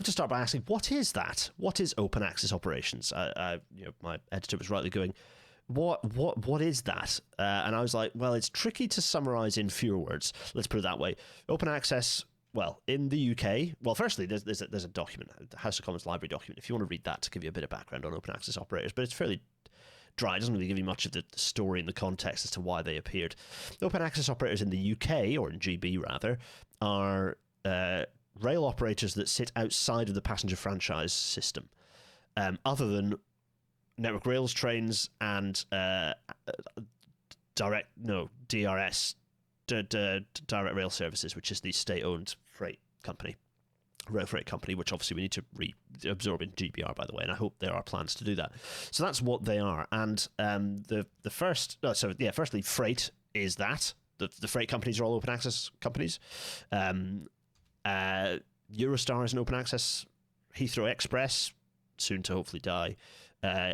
to start by asking, what is that? What is open access operations? My editor was rightly going, what is that? And I was like, well, it's tricky to summarize in fewer words. Let's put it that way. Open access. Well, in the UK, firstly, there's a document, the House of Commons Library document, if you want to read that to give you a bit of background on open access operators, but it's fairly dry. It doesn't really give you much of the story and the context as to why they appeared. Open access operators in the UK, or in GB rather, are rail operators that sit outside of the passenger franchise system, other than Network Rail's trains and DRS, Direct Rail Services, which is the state-owned freight company, rail freight company, which obviously we need to absorb in GBR, by the way, and I hope there are plans to do that. So that's what they are. And firstly, freight is that. The freight companies are all open access companies. Eurostar is an open access. Heathrow Express, soon to hopefully die,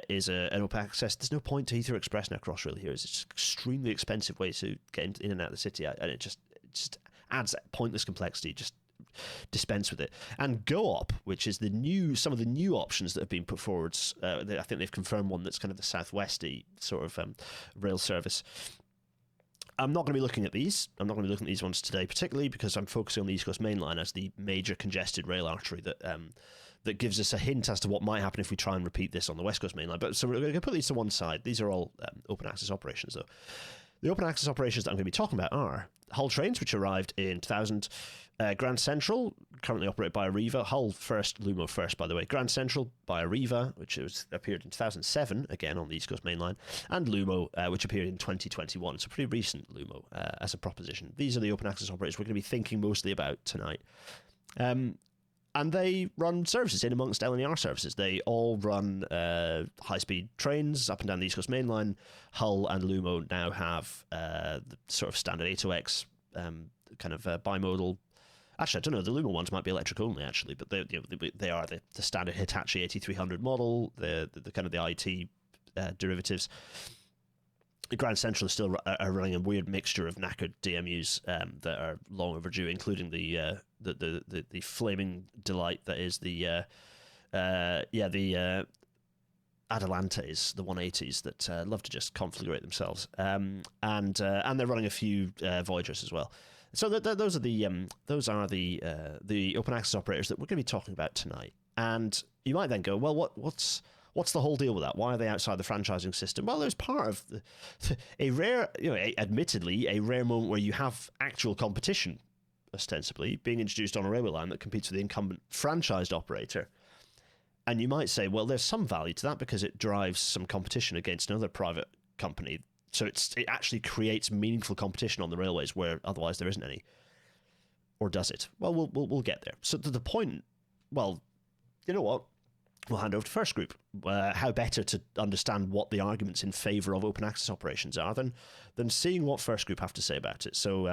is an open access. There's no point to Heathrow Express now, Crossrail here. It's just extremely expensive way to get in and out of the city, and it just adds pointless complexity. Just dispense with it. And GoOp, which is some of the new options that have been put forward. I think they've confirmed one that's kind of the southwesty sort of rail service. I'm not going to be looking at these. I'm not going to be looking at these ones today, particularly because I'm focusing on the East Coast Main Line as the major congested rail artery that gives us a hint as to what might happen if we try and repeat this on the West Coast Main Line. But so we're going to put these to one side. These are all open access operations, though. The open access operations that I'm going to be talking about are Hull Trains, which arrived in 2000, Grand Central, currently operated by Arriva, Hull first, Lumo first, by the way, Grand Central by Arriva, which appeared in 2007, again on the East Coast Main Line, and Lumo, which appeared in 2021. It's a pretty recent Lumo as a proposition. These are the open access operators we're going to be thinking mostly about tonight. And they run services in amongst LNER services. They all run high-speed trains up and down the East Coast Main Line. Hull and Lumo now have the sort of standard 8OX kind of bimodal. Actually, I don't know. The Lumo ones might be electric only, actually, but they are the standard Hitachi 8300 model, the kind of the IT derivatives. The Grand Central is still running a weird mixture of knackered DMUs that are long overdue, including the flaming delight that is the Atalantes, the 180s that love to just configurate themselves, and they're running a few Voyagers as well. So those are the open access operators that we're going to be talking about tonight. And you might then go, well, what's the whole deal with that? Why are they outside the franchising system? Well, there's part of a rare, admittedly, a rare moment where you have actual competition, ostensibly, being introduced on a railway line that competes with the incumbent franchised operator. And you might say, well, there's some value to that because it drives some competition against another private company. So it actually creates meaningful competition on the railways where otherwise there isn't any. Or does it? Well, we'll get there. So to the point, well, you know what? We'll hand over to First Group. How better to understand what the arguments in favour of open access operations are than seeing what First Group have to say about it. So,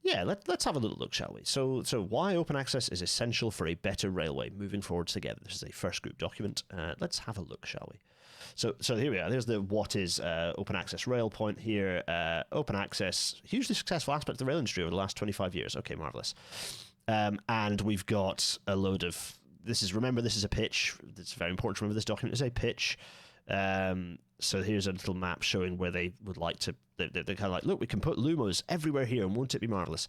let's have a little look, shall we? So why open access is essential for a better railway moving forward together. This is a First Group document. Let's have a look, shall we? So here we are. There's the what is open access rail point here. Open access, hugely successful aspect of the rail industry over the last 25 years. Okay, marvellous. And we've got a load of... This is a pitch. It's very important to remember this document is a pitch. So here's a little map showing where they would like to... They're kind of like, look, we can put Lumos everywhere here, and won't it be marvellous?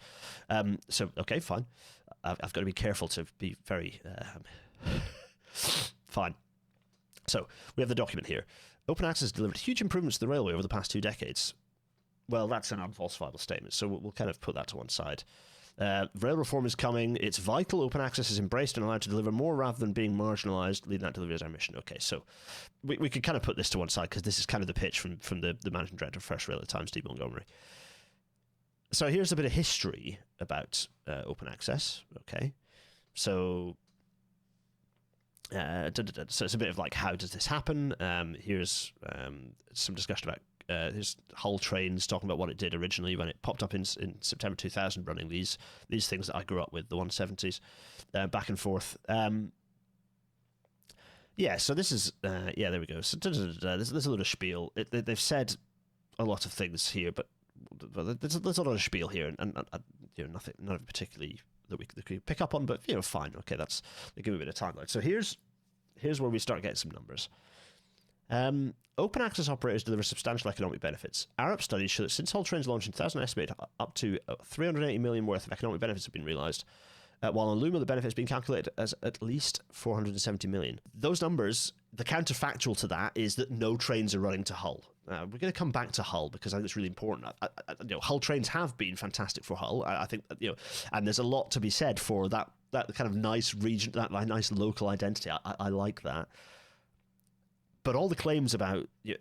Okay, fine. I've got to be careful to be very... Fine. So we have the document here. Open access delivered huge improvements to the railway over the past 2 decades. Well, that's an unfalsifiable statement, so we'll kind of put that to one side. Rail reform is coming. It's vital open access is embraced and allowed to deliver more rather than being marginalised. Leading that delivery is our mission. Okay, so we could kind of put this to one side because this is kind of the pitch from the managing director of First Rail at the time, Steve Montgomery. So here's a bit of history about open access. Okay, so it's a bit of like, how does this happen? Here's some discussion about here's Hull Trains talking about what it did originally when it popped up in September 2000, running these things that I grew up with, the 170s, back and forth. So this is there we go. So there's a lot of spiel. They've said a lot of things here, but there's a lot of spiel here, and nothing, none of it particularly that we could pick up on, but fine. Okay, they give me a bit of timeline. So here's where we start getting some numbers. Open access operators deliver substantial economic benefits. Arup studies show that since Hull Trains launched in 2000, estimate up to 380 million worth of economic benefits have been realised, while on Luma the benefits have been calculated as at least 470 million. Those numbers, the counterfactual to that is that no trains are running to Hull. We're going to come back to Hull because I think it's really important. Hull Trains have been fantastic for Hull. I think and there's a lot to be said for that kind of nice region, that nice local identity. I like that. But all the claims about it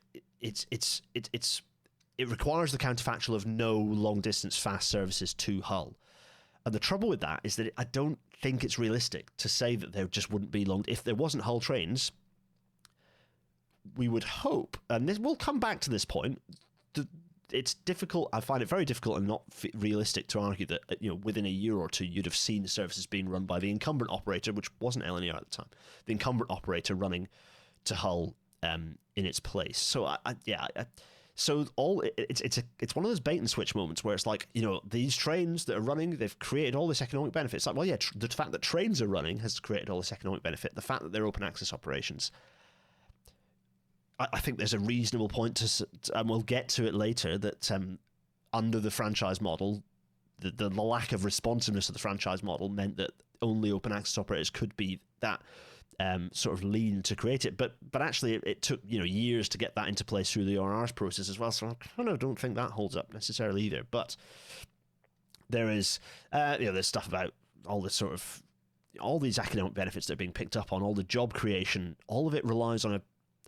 requires the counterfactual of no long distance fast services to Hull. And the trouble with that is that I don't think it's realistic to say that there just wouldn't be long. If there wasn't Hull Trains, we would hope, and we'll come back to this point. It's difficult. I find it very difficult and not realistic to argue that within a year or two you'd have seen the services being run by the incumbent operator, which wasn't LNER at the time. The incumbent operator running to Hull in its place. So so it's one of those bait and switch moments where it's like, these trains that are running, they've created all this economic benefit. It's like, well, yeah, the fact that trains are running has created all this economic benefit. The fact that they're open access operations, I think there's a reasonable point to, and we'll get to it later, that under the franchise model, the lack of responsiveness of the franchise model meant that only open access operators could be that sort of lean to create it, but actually it took years to get that into place through the ORR's process as well. So I kind of don't think that holds up necessarily either. But there is there's stuff about all this sort of all these economic benefits that are being picked up on, all the job creation, all of it relies on a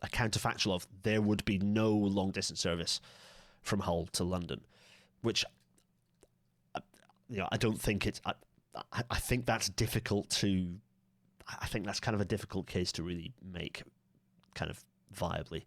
counterfactual of there would be no long distance service from Hull to London, which I don't think it's. I think that's difficult to. I think that's kind of a difficult case to really make kind of viably.